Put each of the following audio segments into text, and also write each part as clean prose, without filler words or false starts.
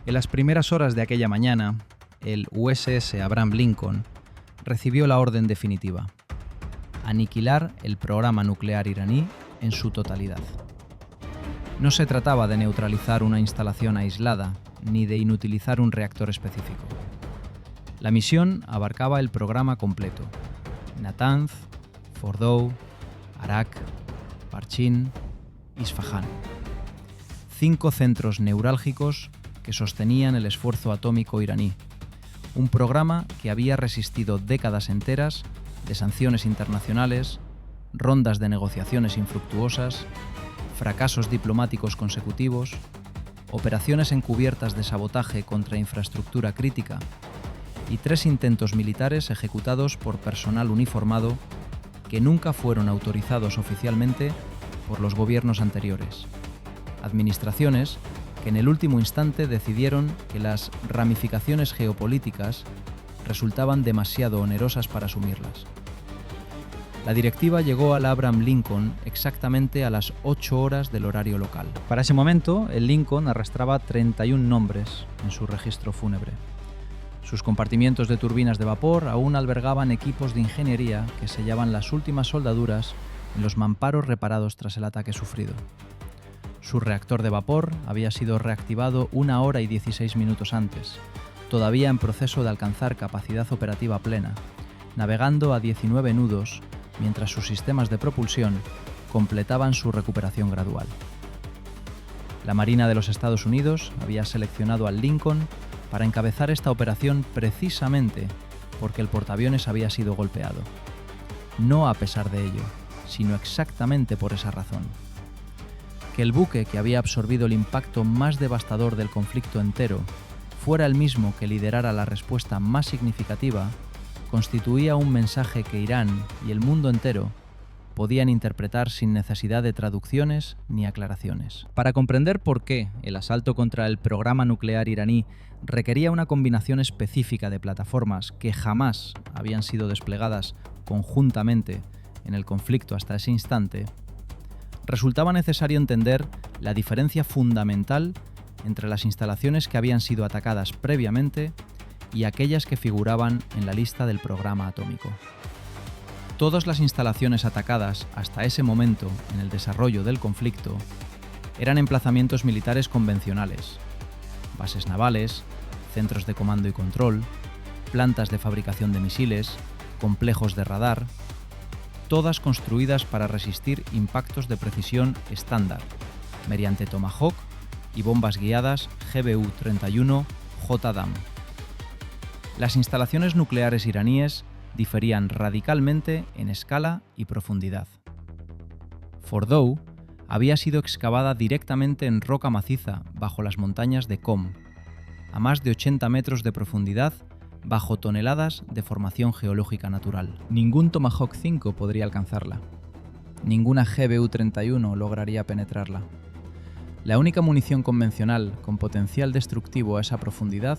En las primeras horas de aquella mañana, el USS Abraham Lincoln recibió la orden definitiva: aniquilar el programa nuclear iraní en su totalidad. No se trataba de neutralizar una instalación aislada, ni de inutilizar un reactor específico. La misión abarcaba el programa completo: Natanz, Fordow, Arak, Parchin, Isfahán. 5 centros neurálgicos que sostenían el esfuerzo atómico iraní. Un programa que había resistido décadas enteras de sanciones internacionales, rondas de negociaciones infructuosas, fracasos diplomáticos consecutivos, operaciones encubiertas de sabotaje contra infraestructura crítica y 3 intentos militares ejecutados por personal uniformado que nunca fueron autorizados oficialmente por los gobiernos anteriores. Administraciones que en el último instante decidieron que las ramificaciones geopolíticas resultaban demasiado onerosas para asumirlas. La directiva llegó al Abraham Lincoln exactamente a las 8 horas del horario local. Para ese momento, el Lincoln arrastraba 31 nombres en su registro fúnebre. Sus compartimientos de turbinas de vapor aún albergaban equipos de ingeniería que sellaban las últimas soldaduras en los mamparos reparados tras el ataque sufrido. Su reactor de vapor había sido reactivado 1 hora y 16 minutos antes, todavía en proceso de alcanzar capacidad operativa plena, navegando a 19 nudos mientras sus sistemas de propulsión completaban su recuperación gradual. La Marina de los Estados Unidos había seleccionado al Lincoln para encabezar esta operación precisamente porque el portaaviones había sido golpeado. No a pesar de ello, sino exactamente por esa razón. Que el buque que había absorbido el impacto más devastador del conflicto entero fuera el mismo que liderara la respuesta más significativa constituía un mensaje que Irán y el mundo entero podían interpretar sin necesidad de traducciones ni aclaraciones. Para comprender por qué el asalto contra el programa nuclear iraní requería una combinación específica de plataformas que jamás habían sido desplegadas conjuntamente en el conflicto hasta ese instante, resultaba necesario entender la diferencia fundamental entre las instalaciones que habían sido atacadas previamente y aquellas que figuraban en la lista del programa atómico. Todas las instalaciones atacadas hasta ese momento en el desarrollo del conflicto eran emplazamientos militares convencionales: bases navales, centros de comando y control, plantas de fabricación de misiles, complejos de radar, todas construidas para resistir impactos de precisión estándar, mediante Tomahawk y bombas guiadas GBU-31 JDAM. Las instalaciones nucleares iraníes diferían radicalmente en escala y profundidad. Fordow había sido excavada directamente en roca maciza bajo las montañas de Qom, a más de 80 metros de profundidad bajo toneladas de formación geológica natural. Ningún Tomahawk 5 podría alcanzarla. Ninguna GBU-31 lograría penetrarla. La única munición convencional con potencial destructivo a esa profundidad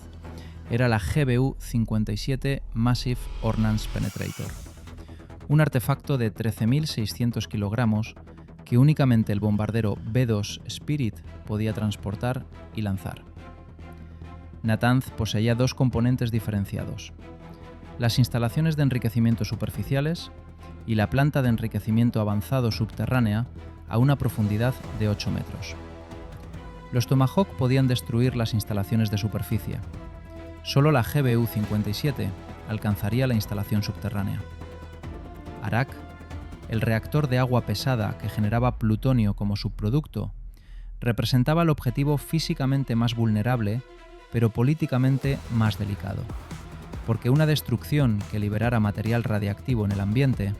era la GBU-57 Massive Ordnance Penetrator, un artefacto de 13.600 kilogramos que únicamente el bombardero B-2 Spirit podía transportar y lanzar. Natanz poseía 2 componentes diferenciados: las instalaciones de enriquecimiento superficiales y la planta de enriquecimiento avanzado subterránea a una profundidad de 8 metros. Los Tomahawk podían destruir las instalaciones de superficie. Solo la GBU-57 alcanzaría la instalación subterránea. Arak, el reactor de agua pesada que generaba plutonio como subproducto, representaba el objetivo físicamente más vulnerable, pero políticamente más delicado, porque una destrucción que liberara material radiactivo en el ambiente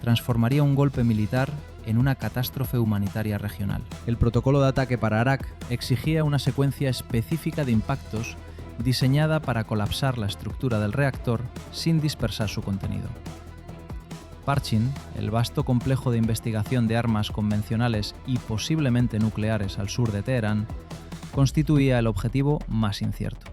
transformaría un golpe militar en una catástrofe humanitaria regional. El protocolo de ataque para Arak exigía una secuencia específica de impactos diseñada para colapsar la estructura del reactor sin dispersar su contenido. Parchin, el vasto complejo de investigación de armas convencionales y posiblemente nucleares al sur de Teherán, constituía el objetivo más incierto.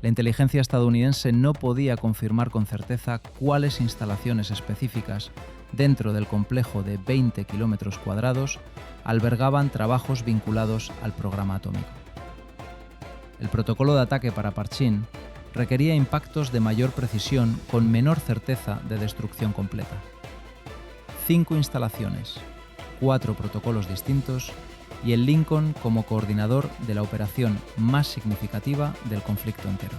La inteligencia estadounidense no podía confirmar con certeza cuáles instalaciones específicas dentro del complejo de 20 kilómetros cuadrados albergaban trabajos vinculados al programa atómico. el protocolo de ataque para Parchin requería impactos de mayor precisión con menor certeza de destrucción completa. 5 instalaciones, 4 protocolos distintos y el Lincoln como coordinador de la operación más significativa del conflicto entero.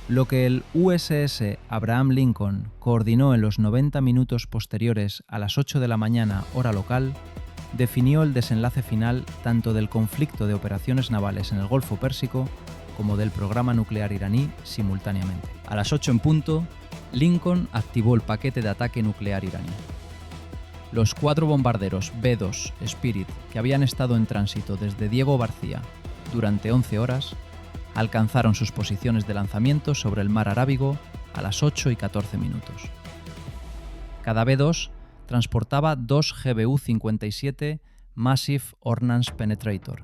Lo que el USS Abraham Lincoln coordinó en los 90 minutos posteriores a las 8 de la mañana hora local definió el desenlace final tanto del conflicto de operaciones navales en el Golfo Pérsico como del programa nuclear iraní simultáneamente. A las 8 en punto, Lincoln activó el paquete de ataque nuclear iraní. Los 4 bombarderos B-2 Spirit que habían estado en tránsito desde Diego García durante 11 horas alcanzaron sus posiciones de lanzamiento sobre el mar Arábigo a las 8 y 14 minutos. Cada B-2 transportaba 2 GBU-57 Massive Ordnance Penetrator,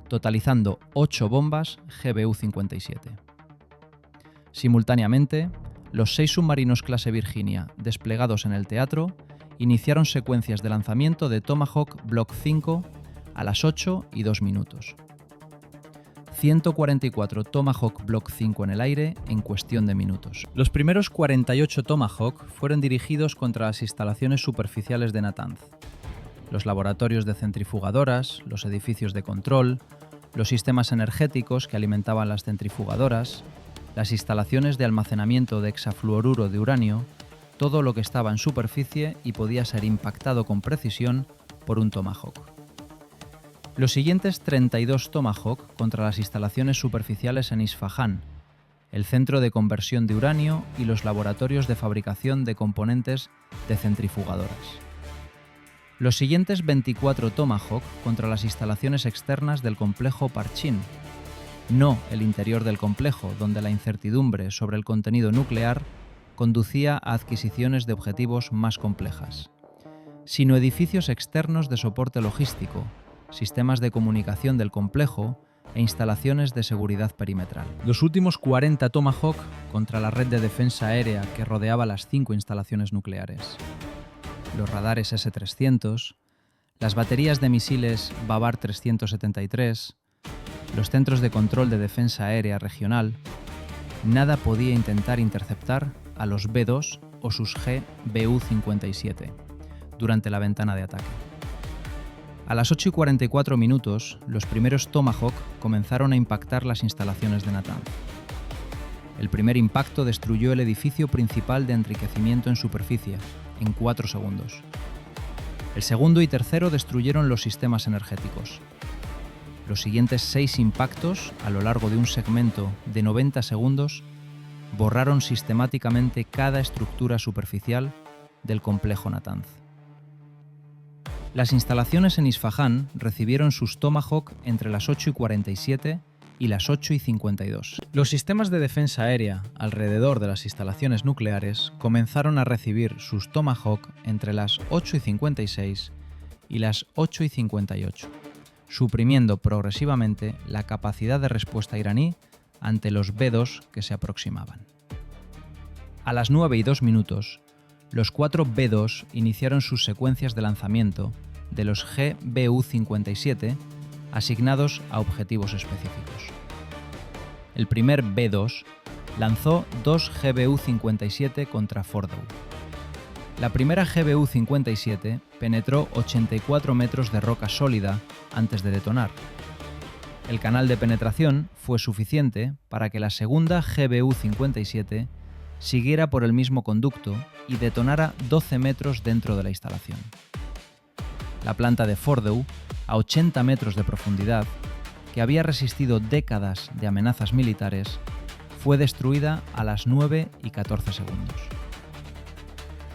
totalizando 8 bombas GBU-57. Simultáneamente, los 6 submarinos clase Virginia desplegados en el teatro iniciaron secuencias de lanzamiento de Tomahawk Block 5 a las 8 y 2 minutos. 144 Tomahawk Block 5 en el aire en cuestión de minutos. Los primeros 48 Tomahawk fueron dirigidos contra las instalaciones superficiales de Natanz, los laboratorios de centrifugadoras, los edificios de control, los sistemas energéticos que alimentaban las centrifugadoras, las instalaciones de almacenamiento de hexafluoruro de uranio, todo lo que estaba en superficie y podía ser impactado con precisión por un Tomahawk. Los siguientes 32 Tomahawk contra las instalaciones superficiales en Isfahán, el centro de conversión de uranio y los laboratorios de fabricación de componentes de centrifugadoras. Los siguientes 24 Tomahawk contra las instalaciones externas del complejo Parchin, no el interior del complejo, donde la incertidumbre sobre el contenido nuclear conducía a adquisiciones de objetivos más complejas, sino edificios externos de soporte logístico, sistemas de comunicación del complejo e instalaciones de seguridad perimetral. Los últimos 40 Tomahawk contra la red de defensa aérea que rodeaba las 5 instalaciones nucleares. Los radares S-300, las baterías de misiles Babar 373, los centros de control de defensa aérea regional, nada podía intentar interceptar a los B-2 o sus GBU-57 durante la ventana de ataque. A las 8 y 44 minutos, los primeros Tomahawk comenzaron a impactar las instalaciones de Natanz. El primer impacto destruyó el edificio principal de enriquecimiento en superficie, en 4 segundos. El segundo y tercero destruyeron los sistemas energéticos. Los siguientes 6 impactos, a lo largo de un segmento de 90 segundos, borraron sistemáticamente cada estructura superficial del complejo Natanz. Las instalaciones en Isfahán recibieron sus Tomahawk entre las 8 y 47 y las 8 y 52. Los sistemas de defensa aérea alrededor de las instalaciones nucleares comenzaron a recibir sus Tomahawk entre las 8 y 56 y las 8 y 58, suprimiendo progresivamente la capacidad de respuesta iraní ante los B-2 que se aproximaban. A las 9 y 2 minutos, los 4 B-2 iniciaron sus secuencias de lanzamiento de los GBU-57 asignados a objetivos específicos. El primer B-2 lanzó 2 GBU-57 contra Fordow. La primera GBU-57 penetró 84 metros de roca sólida antes de detonar. El canal de penetración fue suficiente para que la segunda GBU-57 siguiera por el mismo conducto y detonara 12 metros dentro de la instalación. La planta de Fordow, a 80 metros de profundidad, que había resistido décadas de amenazas militares, fue destruida a las 9 y 14 segundos.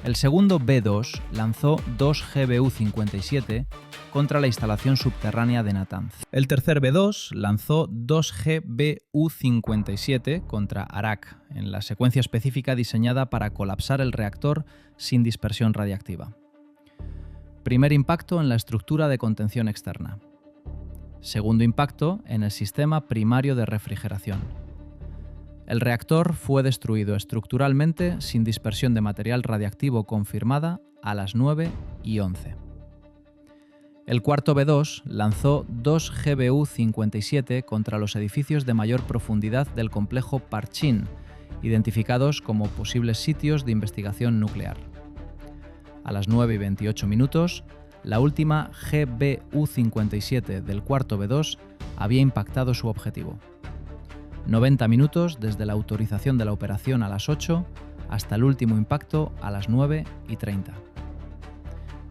El segundo B-2 lanzó 2 GBU-57 contra la instalación subterránea de Natanz. El tercer B-2 lanzó 2 GBU-57 contra Arak, en la secuencia específica diseñada para colapsar el reactor sin dispersión radiactiva. Primer impacto en la estructura de contención externa. Segundo impacto en el sistema primario de refrigeración. El reactor fue destruido estructuralmente sin dispersión de material radiactivo confirmada a las 9 y 11. El cuarto B-2 lanzó 2 GBU-57 contra los edificios de mayor profundidad del complejo Parchin, identificados como posibles sitios de investigación nuclear. A las 9:28 la última GBU-57 del cuarto B-2 había impactado su objetivo. 90 minutos desde la autorización de la operación a las 8 hasta el último impacto a las 9:30.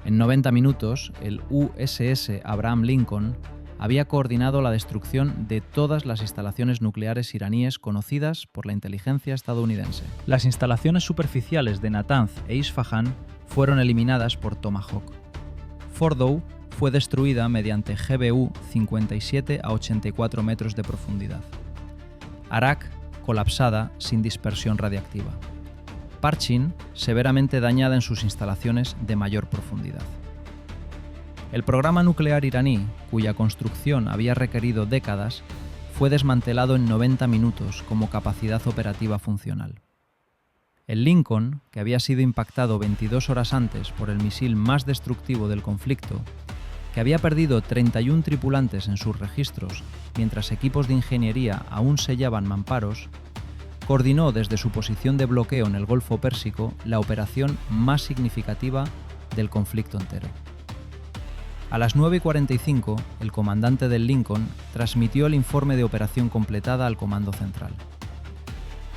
En 90 minutos, el USS Abraham Lincoln había coordinado la destrucción de todas las instalaciones nucleares iraníes conocidas por la inteligencia estadounidense. Las instalaciones superficiales de Natanz e Isfahan fueron eliminadas por Tomahawk. Fordow fue destruida mediante GBU-57 a 84 metros de profundidad. Arak, colapsada sin dispersión radiactiva. Parchin, severamente dañada en sus instalaciones de mayor profundidad. El programa nuclear iraní, cuya construcción había requerido décadas, fue desmantelado en 90 minutos como capacidad operativa funcional. El Lincoln, que había sido impactado 22 horas antes por el misil más destructivo del conflicto, que había perdido 31 tripulantes en sus registros mientras equipos de ingeniería aún sellaban mamparos, coordinó desde su posición de bloqueo en el Golfo Pérsico la operación más significativa del conflicto entero. A las 9:45, el comandante del Lincoln transmitió el informe de operación completada al Comando Central.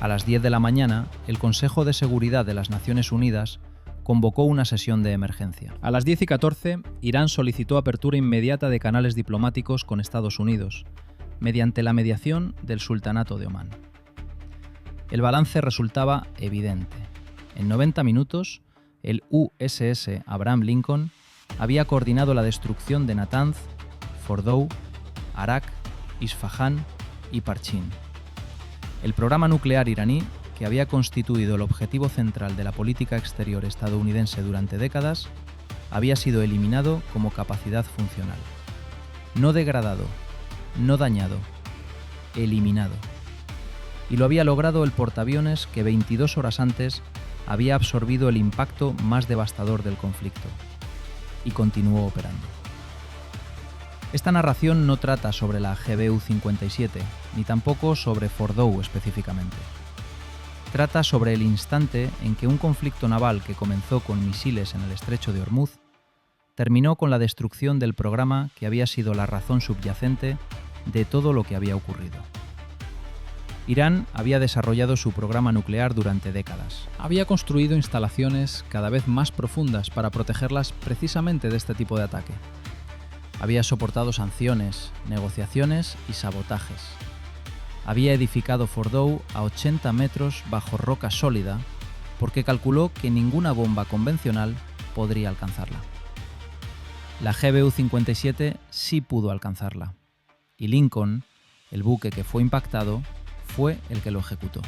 A las 10 de la mañana, el Consejo de Seguridad de las Naciones Unidas convocó una sesión de emergencia. A las 10:14, Irán solicitó apertura inmediata de canales diplomáticos con Estados Unidos, mediante la mediación del Sultanato de Omán. El balance resultaba evidente. En 90 minutos, el USS Abraham Lincoln había coordinado la destrucción de Natanz, Fordow, Arak, Isfahan y Parchin. El programa nuclear iraní, que había constituido el objetivo central de la política exterior estadounidense durante décadas, había sido eliminado como capacidad funcional. No degradado, no dañado, eliminado. Y lo había logrado el portaaviones que 22 horas antes había absorbido el impacto más devastador del conflicto. Y continuó operando. Esta narración no trata sobre la GBU-57, ni tampoco sobre Fordow específicamente. Trata sobre el instante en que un conflicto naval que comenzó con misiles en el estrecho de Hormuz terminó con la destrucción del programa que había sido la razón subyacente de todo lo que había ocurrido. Irán había desarrollado su programa nuclear durante décadas. Había construido instalaciones cada vez más profundas para protegerlas precisamente de este tipo de ataque. Había soportado sanciones, negociaciones y sabotajes. Había edificado Fordow a 80 metros bajo roca sólida porque calculó que ninguna bomba convencional podría alcanzarla. La GBU-57 sí pudo alcanzarla, y Lincoln, el buque que fue impactado, fue el que lo ejecutó.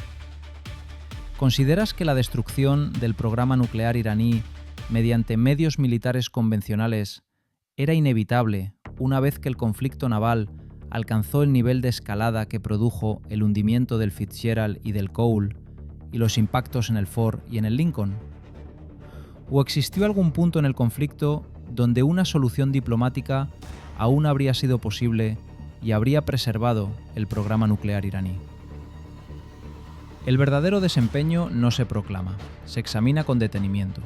¿Consideras que la destrucción del programa nuclear iraní mediante medios militares convencionales era inevitable una vez que el conflicto naval alcanzó el nivel de escalada que produjo el hundimiento del Fitzgerald y del Cole y los impactos en el Ford y en el Lincoln? ¿O existió algún punto en el conflicto donde una solución diplomática aún habría sido posible y habría preservado el programa nuclear iraní? El verdadero desempeño no se proclama, se examina con detenimiento.